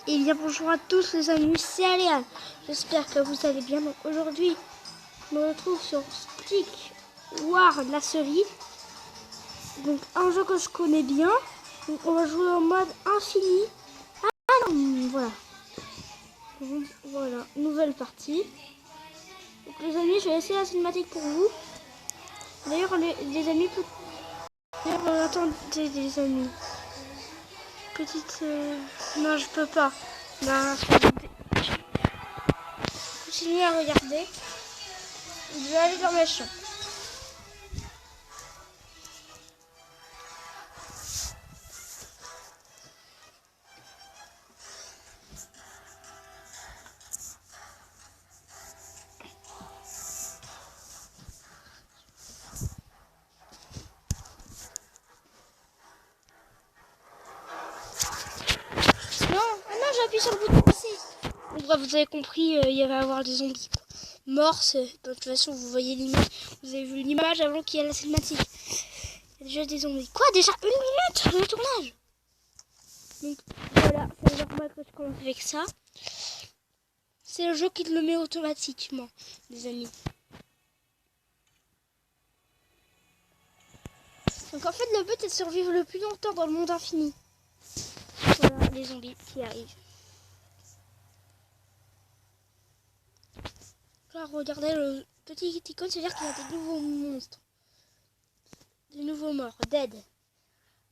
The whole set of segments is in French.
Et bien bonjour à tous les amis, c'est Aléane. J'espère que vous allez bien. Donc aujourd'hui, je me retrouve sur Stick War la série. Donc un jeu que je connais bien. Donc on va jouer en mode infini. Ah non, voilà. Donc, voilà, nouvelle partie. Donc les amis, je vais laisser la cinématique pour vous. D'ailleurs les amis, attendez les amis. Petite... Non, je peux pas. Non, continuez à regarder. Je vais aller dans ma chambre. J'appuie sur le bouton passer. Donc bref, vous avez compris, il va y avoir des zombies morts. De toute façon, vous voyez l'image. Vous avez vu l'image avant qu'il y ait la cinématique. Il y a déjà des zombies. Quoi, déjà 1 minute de tournage? Donc voilà, c'est normal que je commence avec ça. C'est le jeu qui te le met automatiquement, les amis. Donc en fait, le but est de survivre le plus longtemps dans le monde infini. Voilà, les zombies qui arrivent. Là, regardez le petit icône, c'est-à-dire qu'il y a des nouveaux monstres. Des nouveaux morts, dead.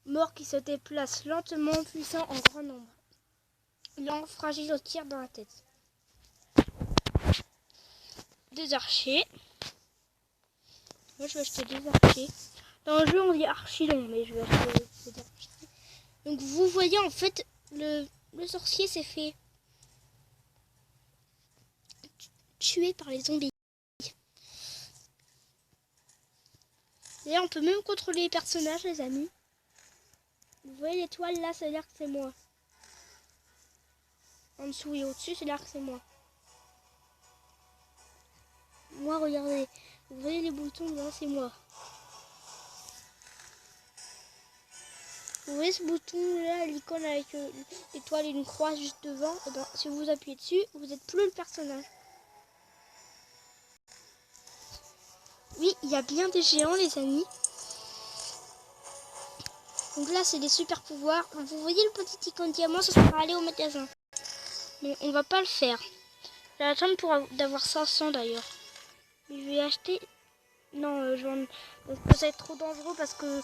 Morts qui se déplacent lentement, puissants en grand nombre. Lents, fragiles au tir dans la tête. Des archers. Moi, je vais acheter des archers. Dans le jeu, on dit archilon, mais je vais acheter des archers. Donc, vous voyez, en fait, le sorcier s'est fait tuer par les zombies. Et on peut même contrôler les personnages, les amis. Vous voyez l'étoile là, ça veut dire que c'est moi. En dessous et au-dessus, c'est là que c'est moi. Moi, regardez. Vous voyez les boutons là, c'est moi. Vous voyez ce bouton là, l'icône avec l'étoile et une croix juste devant. Et ben, si vous appuyez dessus, vous n'êtes plus le personnage. Oui, il y a bien des géants, les amis. Donc là, c'est des super pouvoirs. Vous voyez le petit icône diamant, ça sera aller au magasin. Mais on va pas le faire. Je vais attendre pour d'avoir 500 d'ailleurs. Mais je vais acheter. Non, ça va être trop dangereux parce que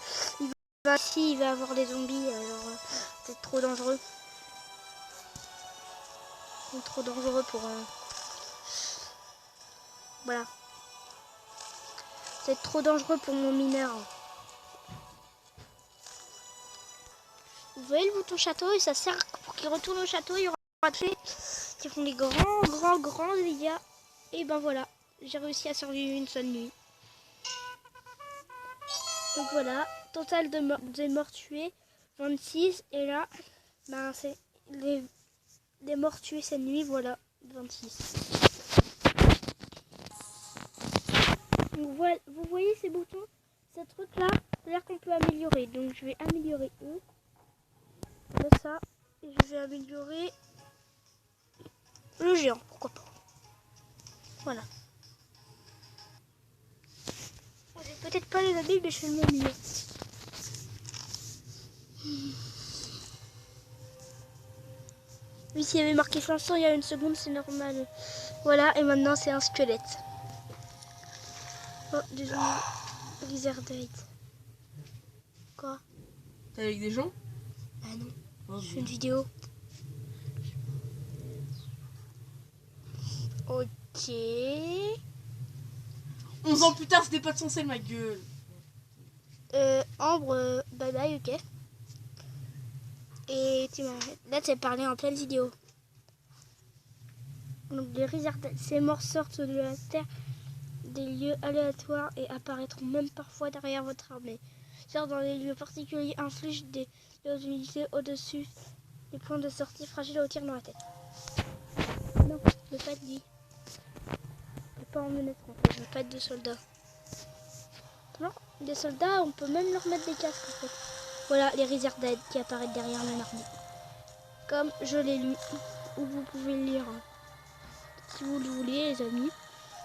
il va avoir des zombies. Alors, c'est trop dangereux. C'est trop dangereux pour. Voilà. C'est trop dangereux pour mon mineur. Vous voyez le bouton château et ça sert pour qu'il retourne au château. Il y aura des qui font des grands dégâts. Et ben voilà, j'ai réussi à survivre une seule nuit. Donc voilà, total de morts tués, 26. Et là, ben c'est les morts tués cette nuit, voilà, 26. Donc voilà, vous voyez ces boutons, ce truc là, c'est-à-dire qu'on peut améliorer. Donc je vais améliorer eux. Ça, et je vais améliorer le géant, pourquoi pas. Voilà. J'ai peut-être pas les habits, mais je fais le mon mieux. Oui, s'il y avait marqué 500 il y a une seconde, c'est normal. Voilà, et maintenant c'est un squelette. Oh, désolé. Lizardate. Quoi? T'es avec des gens? Ah non, je fais une vidéo. Ok. 11 ans plus tard, c'était pas de son sel, ma gueule. Ambre, bye bye, ok. Et tu m'arrêtes. Là, tu as parlé en pleine vidéo. Donc, les Lizardate, ces morts sortent de la terre des lieux aléatoires et apparaîtront même parfois derrière votre armée. Certes, dans les lieux particuliers, infligent des unités au-dessus des points de sortie fragiles au tir dans la tête. Non, je veux pas être dit. Je veux pas en me mettre en fait, je veux pas être de soldats. Non, des soldats, on peut même leur mettre des casques en fait. Voilà, les Lizardate qui apparaissent derrière mon armée. comme je l'ai lu, ou vous pouvez le lire si vous le voulez, les amis.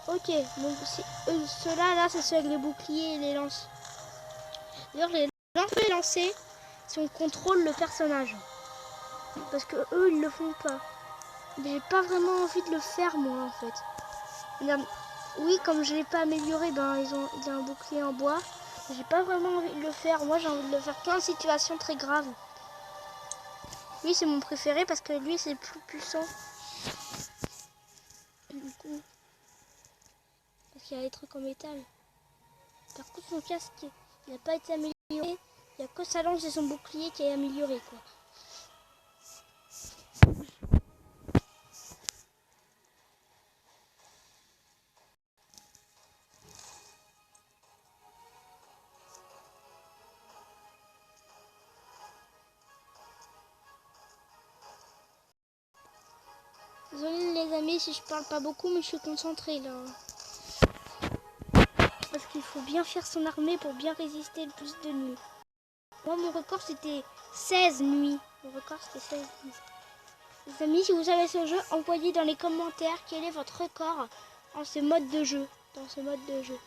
Ok, donc ceux-là, là, c'est ceux avec les boucliers et les lances. D'ailleurs, les lances et les lancers, si on contrôle le personnage. Parce que eux, ils le font pas. Mais j'ai pas vraiment envie de le faire, moi, en fait. Regarde, oui, comme je l'ai pas amélioré, ben, il a un bouclier en bois. J'ai pas vraiment envie de le faire. Moi, j'ai envie de le faire qu'en situation très grave. Lui, c'est mon préféré parce que lui, c'est plus puissant. Du coup, parce qu'il y a des trucs en métal. Par contre, son casque, il n'a pas été amélioré. Il n'y a que sa lance et son bouclier qui est amélioré, quoi. Désolé les amis si je parle pas beaucoup, mais je suis concentrée là. Parce qu'il faut bien faire son armée pour bien résister le plus de nuits. Moi, mon record, c'était 16 nuits. Mon record, c'était 16 nuits. Les amis, si vous savez ce jeu, envoyez dans les commentaires quel est votre record en ce mode de jeu. Dans ce mode de jeu.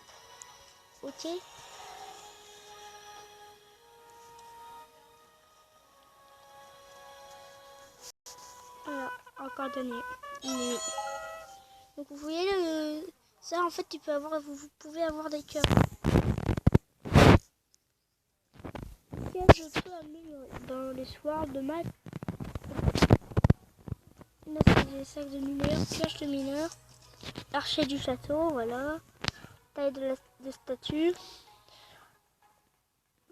Ok? Voilà, encore donné. Nuit. Donc vous voyez ça en fait vous pouvez avoir des cœurs. Je peux améliorer dans les soirs de maths. Là c'est des sacs de mineurs, pioche de mineurs, archer du château, voilà, taille de statue,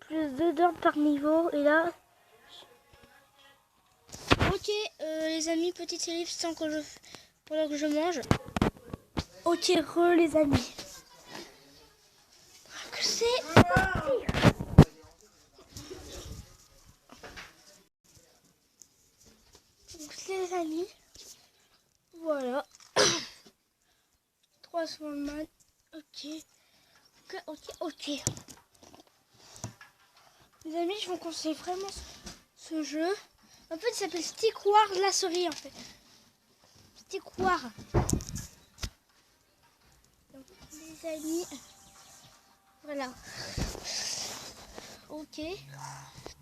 plus 2 d'ordre par niveau, et là... Ok les amis, petite série sans que pendant que je mange. Ok les amis. Que c'est parti. Donc les amis, voilà. 3 man. Ok. Les amis, je vous conseille vraiment ce jeu. En fait, il s'appelle Stick War la souris en fait. Stick War. Donc, les amis, voilà. Ok.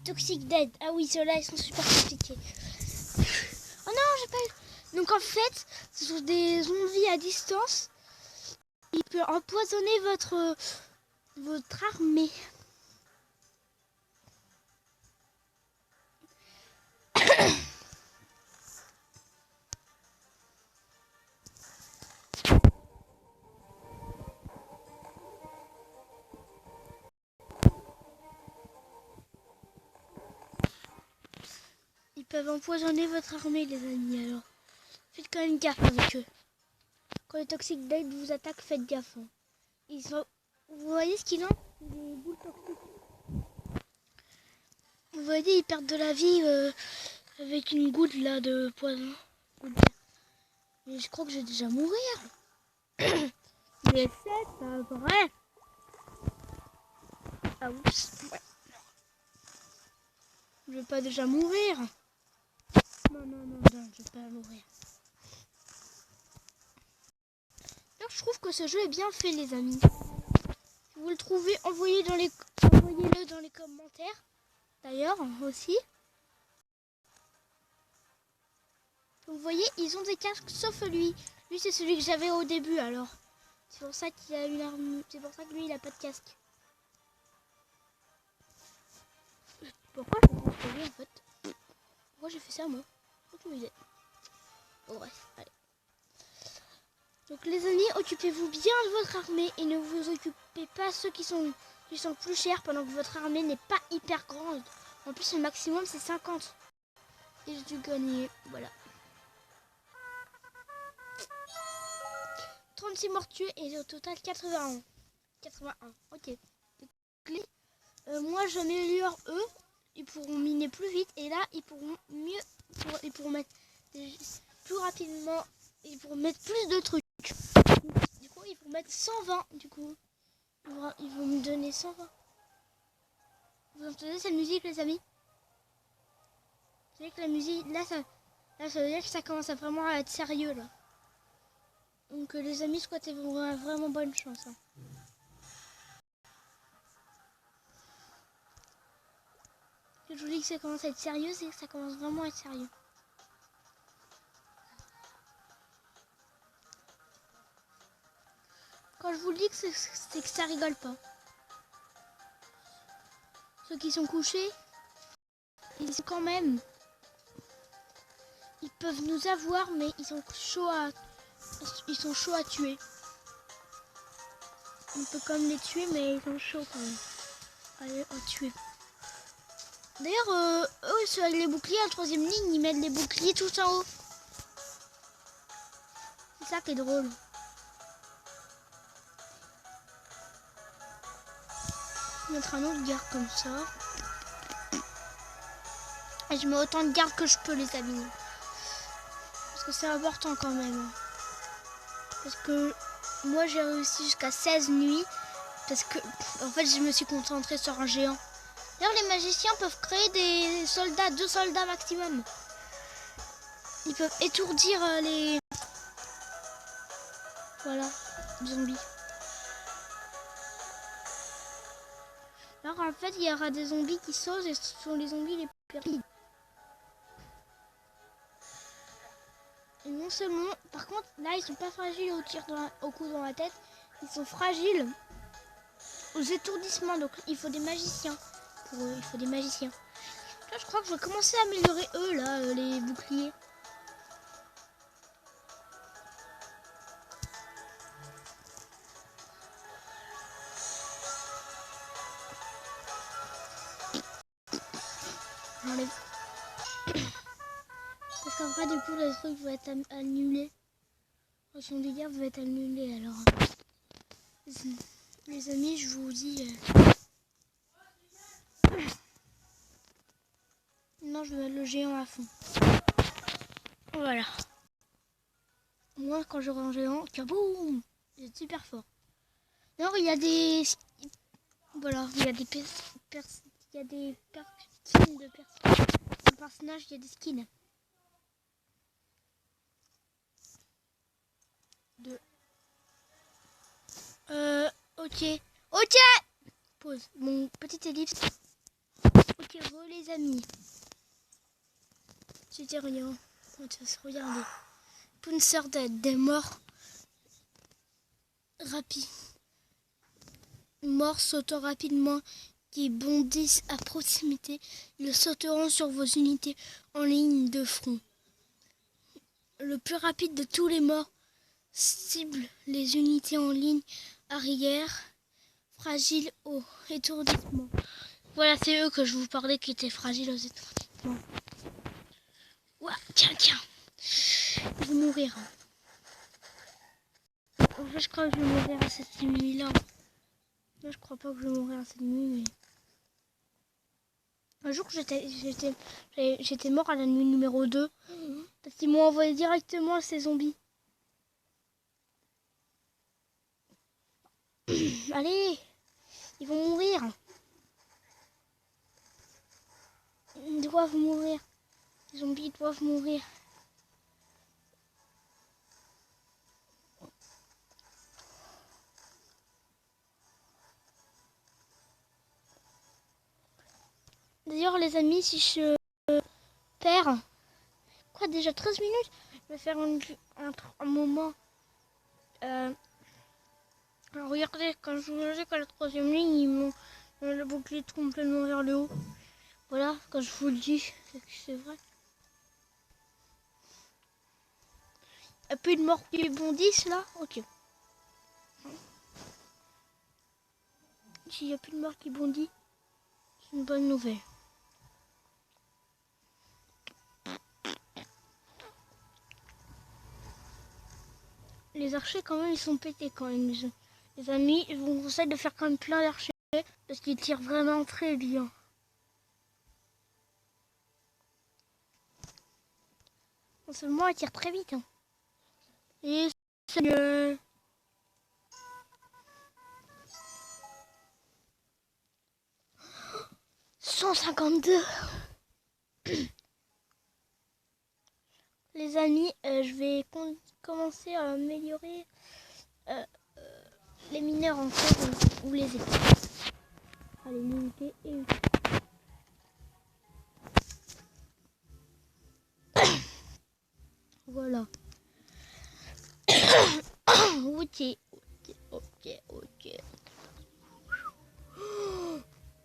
Toxic Dead. Ah oui, ceux-là, ils sont super compliqués. Oh non, j'ai pas eu. Donc en fait, ce sont des zombies à distance. Il peut empoisonner votre armée. Ils peuvent empoisonner votre armée, les amis, alors. Faites quand même gaffe avec eux. Quand les Toxic Dead vous attaquent, faites gaffe. Vous voyez ce qu'ils ont? Des boules toxiques. Vous voyez, ils perdent de la vie avec une goutte là de poison. Mais je crois que je vais déjà mourir. Mais c'est pas vrai. Ah oups. Ouais. Je vais pas déjà mourir. Non, je vais pas mourir. Donc je trouve que ce jeu est bien fait, les amis. Si vous le trouvez, envoyez-le dans les commentaires. D'ailleurs, aussi. Vous voyez, ils ont des casques sauf lui. Lui, c'est celui que j'avais au début, alors. C'est pour ça qu'il a une arme. C'est pour ça que lui, il a pas de casque. Pourquoi je fais ça, en fait? Pourquoi j'ai fait ça, moi? Aucune idée. Bon, bref, allez. Donc, les amis, occupez-vous bien de votre armée et ne vous occupez pas ceux qui sont plus chers pendant que votre armée n'est pas hyper grande. En plus, le maximum, c'est 50. Et j'ai dû gagner. Voilà. 36 morts tués et au total 81. 81, ok. Moi, j'améliore eux. Ils pourront miner plus vite. Et là, ils pourront ils pourront mettre plus rapidement. Ils pourront mettre plus de trucs. Du coup, ils vont mettre 120. Du coup, ils vont me donner 120. Vous entendez cette musique, les amis? Vous savez que la musique, là, ça veut dire que ça commence à vraiment être sérieux, là. Donc les amis, souhaitez-vous vraiment bonne chance. Hein. Quand je vous dis que ça commence à être sérieux, c'est que ça commence vraiment à être sérieux. Quand je vous le dis que c'est que ça rigole pas. Ceux qui sont couchés, ils quand même. Ils peuvent nous avoir, mais ils sont chauds à tuer. On peut quand même les tuer, mais ils sont chauds quand même à tuer. D'ailleurs, eux, ceux avec les boucliers, en troisième ligne, ils mettent les boucliers tout en haut. C'est ça qui est drôle. Je vais mettre un autre garde comme ça. Et je mets autant de gardes que je peux, les amis. Parce que c'est important quand même. Parce que moi, j'ai réussi jusqu'à 16 nuits. Parce que, en fait, je me suis concentrée sur un géant. D'ailleurs, les magiciens peuvent créer des soldats, 2 soldats maximum. Ils peuvent étourdir les... Voilà, zombies. Alors, en fait, il y aura des zombies qui sautent et ce sont les zombies les plus rapides. Et non seulement, par contre, là, ils sont pas fragiles au tir au coup dans la tête. Ils sont fragiles aux étourdissements. Donc, il faut des magiciens. Pour eux, il faut des magiciens. Là, je crois que je vais commencer à améliorer eux, là, les boucliers. J'enlève. Parce qu'en vrai, du coup, le truc va être annulé. Son délire va être annulé, alors. Les amis, je vous dis... Non, je vais mettre le géant à fond. Voilà. Moi, quand j'aurai un géant, kaboum! C'est super fort. Alors, il y a des... Voilà, il y a des il y a des skins de personnages, il y a des skins. Ok. Ok! Pause. Mon petit ellipse. Ok, les amis. C'était rien. Regardez. Pouncer des morts. Rapide. Morts sautant rapidement qui bondissent à proximité. Ils sauteront sur vos unités en ligne de front. Le plus rapide de tous les morts cible les unités en ligne arrière, fragiles au étourdissement. Voilà, c'est eux que je vous parlais qui étaient fragiles aux étourdissements. Ouah, tiens. Je vais mourir. En fait, je crois que je vais mourir à cette nuit-là. Moi, je crois pas que je vais mourir à cette nuit, mais... Un jour, j'étais mort à la nuit numéro 2. Parce qu'ils m'ont envoyé directement ces zombies. Allez, ils vont mourir. Ils doivent mourir. Les zombies doivent mourir. D'ailleurs, les amis, si je perds... Quoi, déjà 13 minutes? Je vais faire un moment... Alors, regardez, quand je vous dis qu'à la troisième ligne, ils m'ont le bouclier complètement vers le haut. Voilà, quand je vous le dis, c'est vrai. Il n'y a plus de morts qui bondissent là? Ok. S'il n'y a plus de morts qui bondissent, c'est une bonne nouvelle. Les archers quand même, ils sont pétés quand même. Les amis, je vous conseille de faire quand même plein d'archers parce qu'ils tirent vraiment très bien. Non seulement ils tirent très vite. Hein. Et c'est 152. les amis, je vais commencer à améliorer les mineurs en fer ou les épées. Allez, l'unité et voilà. Ok.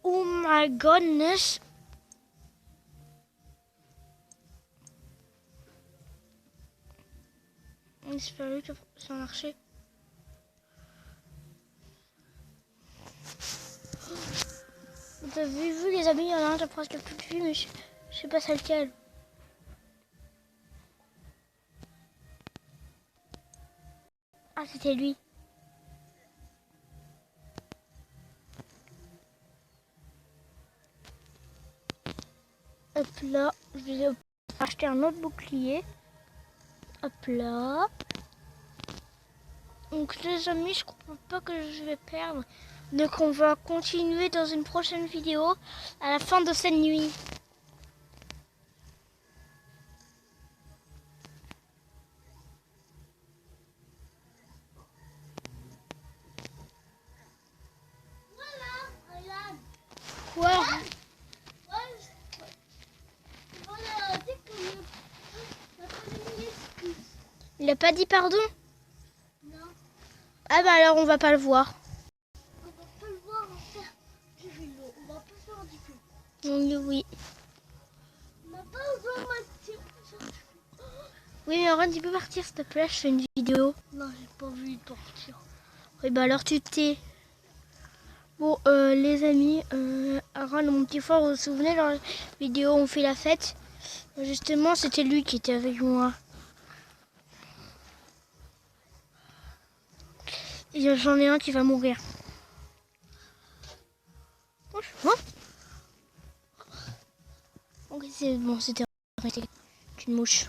Oh my goodness. J'espère que ça a marché. Vous avez vu les amis, il y en a un, j'ai presque plus de vue, mais je sais pas c'est lequel. Ah, c'était lui. Hop là, je vais acheter un autre bouclier. Hop là. Donc les amis, je crois pas que je vais perdre. Donc on va continuer dans une prochaine vidéo à la fin de cette nuit. Quoi? Il a pas dit pardon? Non. Ah bah alors on va pas le voir. On va pas le voir en faire du vélo. On va pas faire du vélo. Oui. On n'a pas besoin de partir. Oui mais Aaron, tu peux partir s'il te plaît, je fais une vidéo. Non, j'ai pas envie de partir. Oui bah alors tu t'es. Bon les amis, Aaron, mon petit frère, vous vous souvenez dans la vidéo on fait la fête? Justement c'était lui qui était avec moi. Et j'en ai un qui va mourir. Franchement. Ok, c'est bon, c'était une mouche.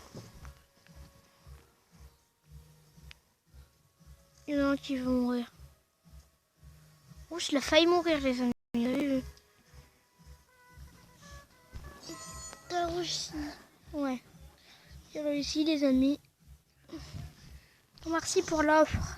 Il y en a un qui va mourir. Oh, il a failli mourir, les amis. Vous avez vu? T'as réussi. Ouais. J'ai réussi, les amis. Merci pour l'offre.